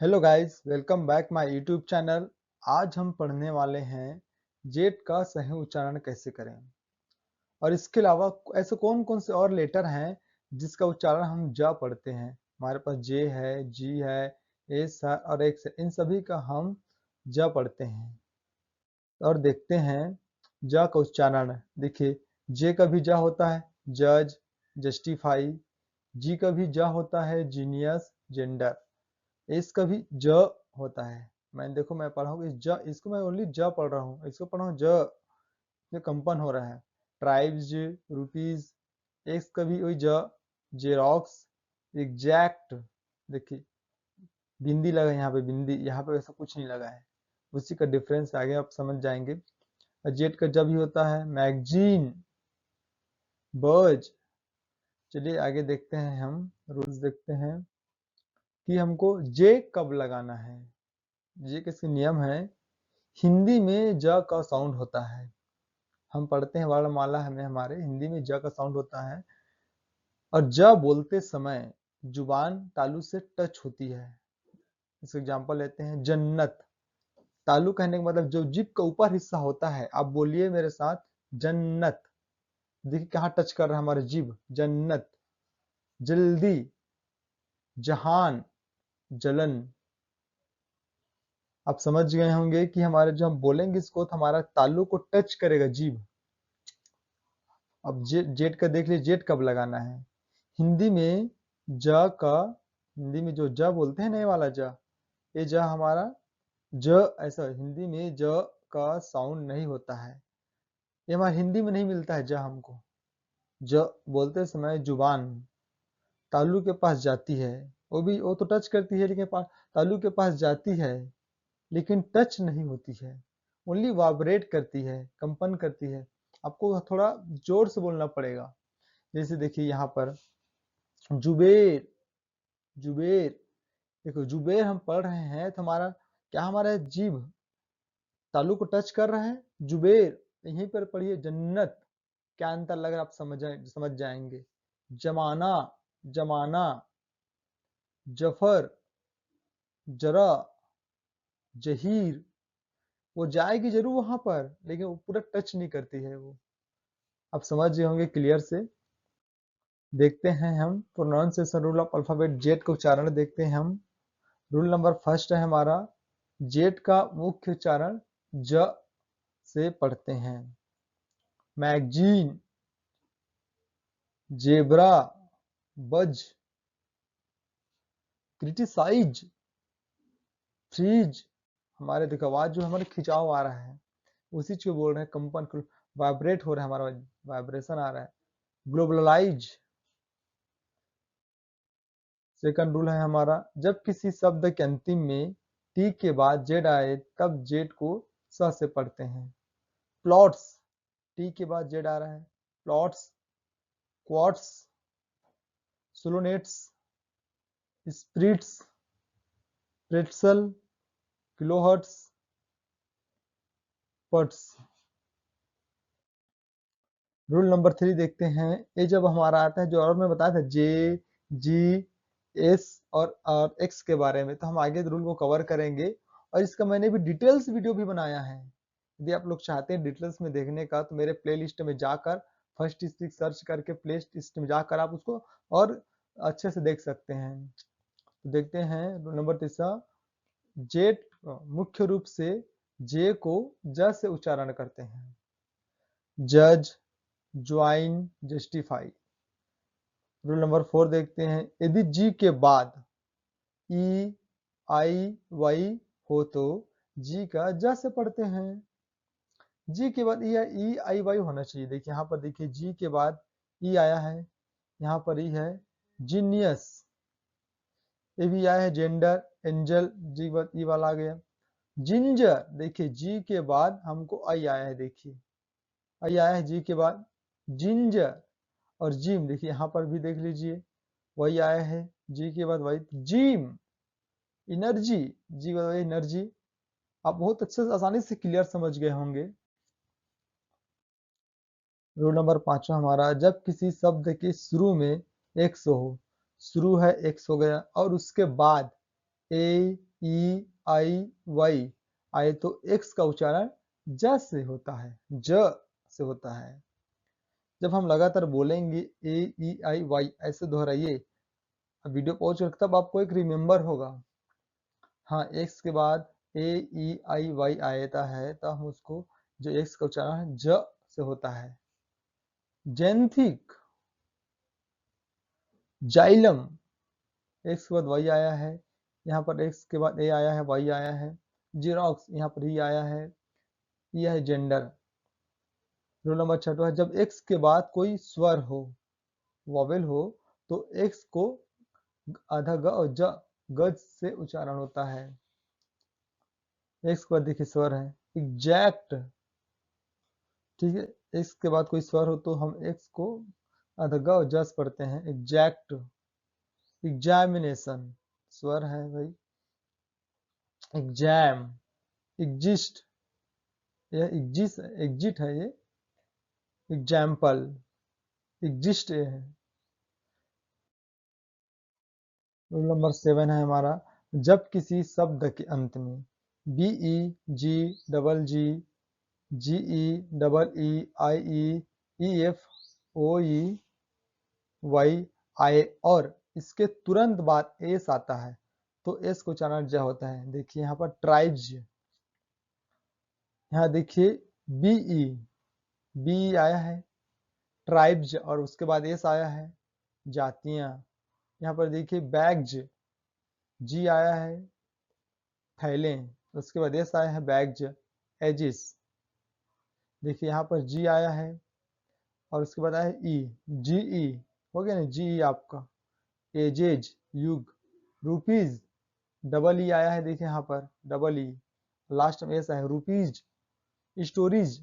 Hello guys, welcome back my YouTube channel. आज हम पढ़ने वाले हैं जेट का सही उच्चारण कैसे करें। और इसके अलावा ऐसे कौन कौन से और लेटर हैं जिसका उच्चारण हम ज पढ़ते हैं। हमारे पास जे है, जी है, एस है और एक्स है। इन सभी का हम ज पढ़ते हैं और देखते हैं ज का उच्चारण। देखिए, जे का भी ज होता है, जज, जस्टिफाई। जी का भी ज होता है, जीनियस, जेंडर। इसका भी ज होता है। मैं पढ़ा हूँ इस ज, इसको मैं ओनली ज पढ़ रहा हूँ, इसको पढ़ा हूँ ज। ये कंपन हो रहा है। Tribes, rupees. एक्स का भी वही ज। Xerox, exact. देखिए, बिंदी लगा है यहाँ पे, बिंदी यहाँ पे ऐसा कुछ नहीं लगा है। उसी का डिफरेंस आगे आप समझ जाएंगे। जेड का जब ही होता है, मैगजीन, बर्ज। चलिए आगे देखते हैं, हम रूल्स देखते हैं कि हमको जे कब लगाना है। जे किसके नियम है। हिंदी में ज का साउंड होता है। हम पढ़ते हैं वर्णमाला, हमें हमारे हिंदी में ज का साउंड होता है और ज बोलते समय जुबान तालु से टच होती है। इसका एग्जांपल लेते हैं, जन्नत। तालु कहने का मतलब जो जीभ का ऊपर हिस्सा होता है। आप बोलिए मेरे साथ, जन्नत। देखिए कहाँ टच कर रहा है हमारा जीभ, जन्नत। जल्दी, जहान, जलन। आप समझ गए होंगे कि हमारे जो हम बोलेंगे इसको तो हमारा तालु को टच करेगा जीभ। अब जेट का देख लीजिए, जेट कब लगाना है। हिंदी में ज का, हिंदी में जो ज बोलते हैं नए वाला ज, ये ज हमारा ज ऐसा हिंदी में ज का साउंड नहीं होता है। ये हमारे हिंदी में नहीं मिलता है ज हमको। ज बोलते समय जुबान तालु के पास जाती है। वो तो टच करती है, लेकिन तालु के पास जाती है लेकिन टच नहीं होती है। ओनली वाइब्रेट करती है, कंपन करती है। आपको थोड़ा जोर से बोलना पड़ेगा। जैसे देखिए यहाँ पर, जुबेर, जुबेर। देखो जुबेर हम पढ़ रहे हैं तो हमारा क्या, हमारा जीभ तालु को टच कर रहा है। जुबेर यहीं पर पढ़िए, जन्नत। क्या अंतर लग रहा है आप समझ जाएंगे। जमाना, जमाना। जफर, जरा, जहीर। वो जाएगी जरूर वहां पर, लेकिन वो पूरा टच नहीं करती है वो। आप समझ गए होंगे क्लियर से। देखते हैं हम pronunciation rule of alphabet Z का उच्चारण देखते हैं हम। रूल नंबर फर्स्ट है हमारा, जेड का मुख्य उच्चारण ज से पढ़ते हैं। मैगजीन, जेब्रा, बज, क्रिटिसाइज, फ्रीज। हमारे देखो आवाज जो हमारे खिंचाव आ रहा है, उसी चीज को बोल रहे हैं, कंपन, वाइब्रेट हो रहा है हमारा, वाइब्रेशन आ रहा है। ग्लोबलाइज। सेकंड रूल है हमारा, जब किसी शब्द के अंतिम में टी के बाद जेड आए तब जेड को स से पढ़ते हैं। प्लॉट्स, टी के बाद जेड आ रहा है। Plots, quartz, solonetz, spritz, pretzel, kilohertz, पर्ट्स। रूल नंबर 3 देखते हैं। ये जब हमारा आता है, जो और मैं बताया था, जे, जी, एस और एक्स के बारे में, तो हम आगे रूल को कवर करेंगे। और इसका मैंने भी डिटेल्स वीडियो भी बनाया है। यदि आप लोग चाहते हैं डिटेल्स में देखने का, तो मेरे प्ले लिस्ट में जाकर फर्स्ट स्टिक सर्च करके प्ले लिस्ट में जाकर आप उसको और अच्छे से देख सकते हैं। तो देखते हैं रूल नंबर 3, जेट मुख्य रूप से जे को ज से उच्चारण करते हैं। जज, ज्वाइन, जस्टिफाई। रूल नंबर 4 देखते हैं, यदि जी के बाद ई, आई, वाई हो तो जी का ज से पढ़ते हैं। जी के बाद ई, आई, वाई होना चाहिए। देखिए यहाँ पर, देखिए जी के बाद ई आया है, यहाँ पर ई है। जीनियस, ये भी आया है। जेंडर, एंजल, जी बाद ई वाला आ गया। जिंजर, देखिए जी के बाद हमको आई आया है, देखिए आई आया है जी के बाद, जिंजर। और जिम, देखिए यहाँ पर भी देख लीजिए, वही आया है जी के बाद वही, जिम। एनर्जी, जी के बाद वही एनर्जी। आप बहुत अच्छे से आसानी से क्लियर समझ गए होंगे। रूल नंबर 5 हमारा, जब किसी शब्द के शुरू में एक्स हो, शुरू है एक्स हो गया, और उसके बाद ए, ई आई वाई आए तो एक्स का उच्चारण ज से होता है, ज से होता है। जब हम लगातार बोलेंगे ए ई आई वाई ऐसे दोहराइए, वीडियो पॉज करके तब आपको एक रिमेम्बर होगा। हाँ, एक्स के बाद ए ई आई वाई आया है तो हम उसको जो एक्स का उच्चारण है ज से होता है। जेंथिक, जाइलम, एक्स के बाद वाई आया है, यहाँ पर एक्स के बाद ए आया है, वाई आया है। जीरोक्स, यहाँ पर ही आया है, यह है जेंडर। रूल नंबर 6 है, जब एक्स के बाद कोई स्वर हो, वॉवेल हो, तो एक्स को आधा ग और ज गज से उच्चारण होता है। एक्स के बाद देखिए स्वर है एग्जैक्ट, ठीक है। एक्स के बाद कोई स्वर हो तो हम एक्स को आधा ग और जस पढ़ते हैं, एग्जैक्ट। एग्जामिनेशन, स्वर है भाई, एग्जाम। एग्जिस्ट, यह एग्जिट है ये। एग्जाम्पल, एग्जिस्ट ये है। रूल नंबर 7 है हमारा, जब किसी शब्द के अंत में B E G double G G E double E I E F O E Y I और इसके तुरंत बाद एस आता है तो एस को उच्चारण ज होता है। देखिए यहाँ पर ट्राइब्स, यहाँ देखिए बीई, बी आया है, ट्राइब्स और उसके बाद एस आया है, जातियां। यहाँ पर देखिए बैग्स, जी आया है, थैलें, उसके बाद एस आया है, बैग्स। एजिस, देखिए यहाँ पर जी आया है और उसके बाद आया है ई, जी ई हो गया ना, जी ई आपका। एजेज, युग। रुपीज, डबल ई आया है, देखिए यहाँ पर डबल ई, लास्ट में एस है, रुपीज। स्टोरीज,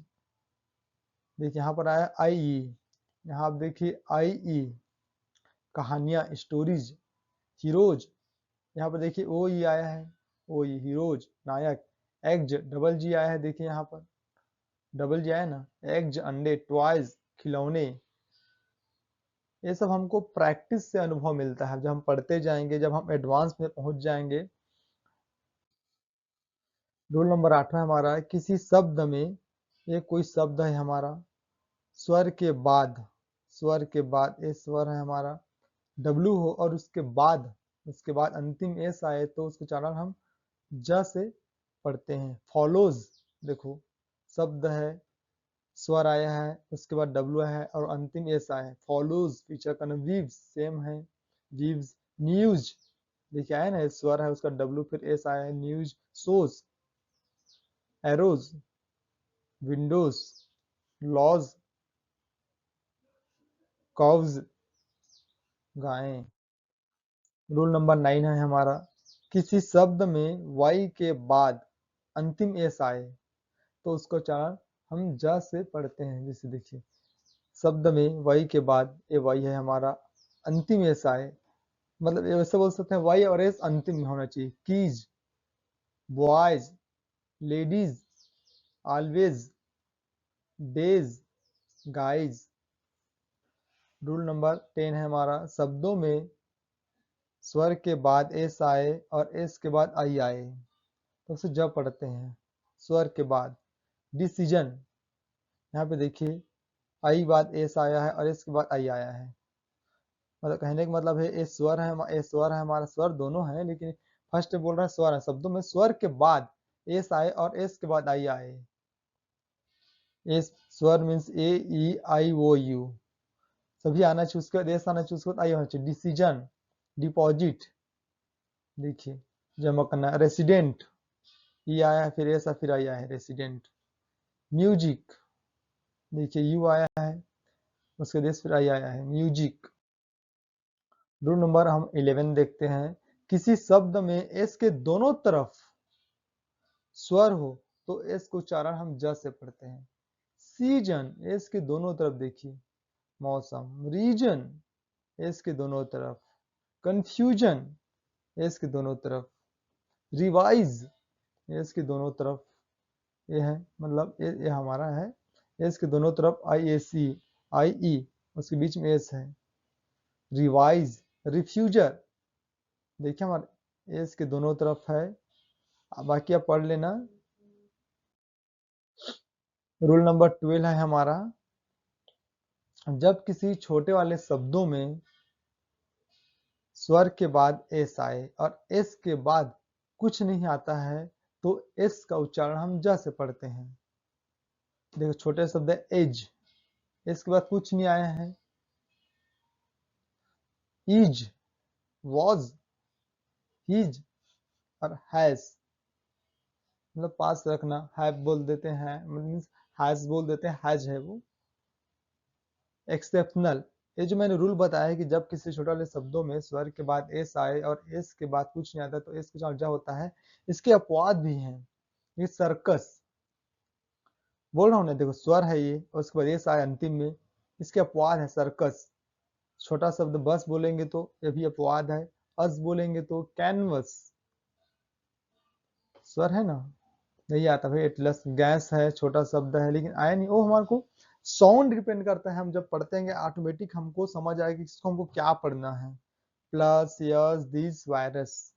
देखिए यहाँ पर आया आई ई, यहाँ आप देखिए आई ई, कहानियां, स्टोरीज। हीरोज, यहाँ पर देखिए ओ ई आया है, ओ ई, हीरोज, नायक। एग्ज, डबल जी आया है, देखिए यहाँ पर डबल जी आया ना, एग्ज, अंडे। टॉयज, खिलौने। ये सब हमको प्रैक्टिस से अनुभव मिलता है, जब हम पढ़ते जाएंगे, जब हम एडवांस में पहुंच जाएंगे। रूल नंबर 8 हमारा, किसी शब्द में, ये कोई शब्द है हमारा, स्वर के बाद, स्वर के बाद ये स्वर है हमारा, डब्लू हो और उसके बाद अंतिम एस आए तो उसको उच्चारण हम ज से पढ़ते हैं। फॉलोज, देखो शब्द है, स्वर आया है, उसके बाद डब्लू है और अंतिम एस आया है। फॉलोज, पीछे का वीव्स, सेम है, वीव्स। न्यूज, देखिए आया ना, स्वर है, उसका डब्लू फिर एस आया है, न्यूज। सोज, एरोज, विंडोज। लॉज, कॉव्स, गायें। रूल नंबर 9 है हमारा, किसी शब्द में वाई के बाद अंतिम एस आए तो उसको उच्चारण हम ज से पढ़ते हैं। जैसे देखिए शब्द में वाई के बाद ये वाई है हमारा, अंतिम एस आए, मतलब ये वैसे बोल सकते हैं वाई और एस अंतिम में होना चाहिए। Keys, boys, ladies, always, days, guys. Rule number 10 है हमारा, शब्दों में स्वर के बाद एस आए और एस के बाद आई आए तो उसे जब पढ़ते हैं, स्वर के बाद। डिसीजन, यहाँ पे देखिए आई बाद एस आया है और एस के बाद आई आया है, मतलब कहने का मतलब है ये स्वर है, ये स्वर है हमारा, स्वर दोनों है लेकिन फर्स्ट बोल रहा है स्वर है। शब्दों में स्वर के बाद एस आए और एस के बाद आई आए। एस स्वर means A E I O you, सभी आना चाहिए, उसके बाद एस आना चाहिए, उसके बाद आई होना चाहिए। डिसीजन, डिपॉजिट, देखिए जमा करना। रेसिडेंट, ई आया है फिर एस फिर आई आया है, रेसिडेंट। म्यूजिक, देखिए यू आया है, उसके बाद एस फिर आई आया है, म्यूजिक। रूल नंबर हम 11 देखते हैं, किसी शब्द में एस के दोनों तरफ स्वर हो तो एस को उच्चारण हम ज से पढ़ते हैं। सीजन, एस के दोनों तरफ देखिए, मौसम। रीजन, एस के दोनों तरफ। कंफ्यूजन, एस के दोनों तरफ। रिवाइज, एस के दोनों तरफ, ये है मतलब ये हमारा है, एस के दोनों तरफ आई ए सी, आई ई, उसके बीच में एस है। रिवाइज, रिफ्यूजर, देखिए हमारे एस के दोनों तरफ है बाकी आप पढ़ लेना। रूल नंबर 12 है हमारा, जब किसी छोटे वाले शब्दों में स्वर के बाद एस आए और एस के बाद कुछ नहीं आता है तो एस का उच्चारण हम ज से पढ़ते हैं। देखो छोटे शब्द है एज, एस के बाद कुछ नहीं आया है। इज, वॉज, हिज और हैज, मतलब पास रखना। हैव बोल देते हैं, मीन्स हैज बोल देते हैं, हैज है वो। एक्सेप्शनल, ये जो मैंने रूल बताया है कि जब किसी छोटे वाले शब्दों में स्वर के बाद एस आए और एस के बाद कुछ नहीं आता तो एस का जा होता है। इसके अपवाद भी हैं। ये सर्कस बोल रहा हूँ ना, देखो स्वर है ये और उसके बाद एस आए अंतिम में, इसके अपवाद है सर्कस। छोटा शब्द बस बोलेंगे तो ये भी अपवाद है। अस बोलेंगे तो कैनवस, स्वर है ना, नहीं आता भाई। एटलस गैस है, छोटा शब्द है लेकिन आया नहीं, वो हमारे को साउंड डिपेंड करता है। हम जब पढ़ते हैं ऑटोमेटिक हमको समझ आएगा कि इसको हमको क्या पढ़ना है। Plus yes this virus,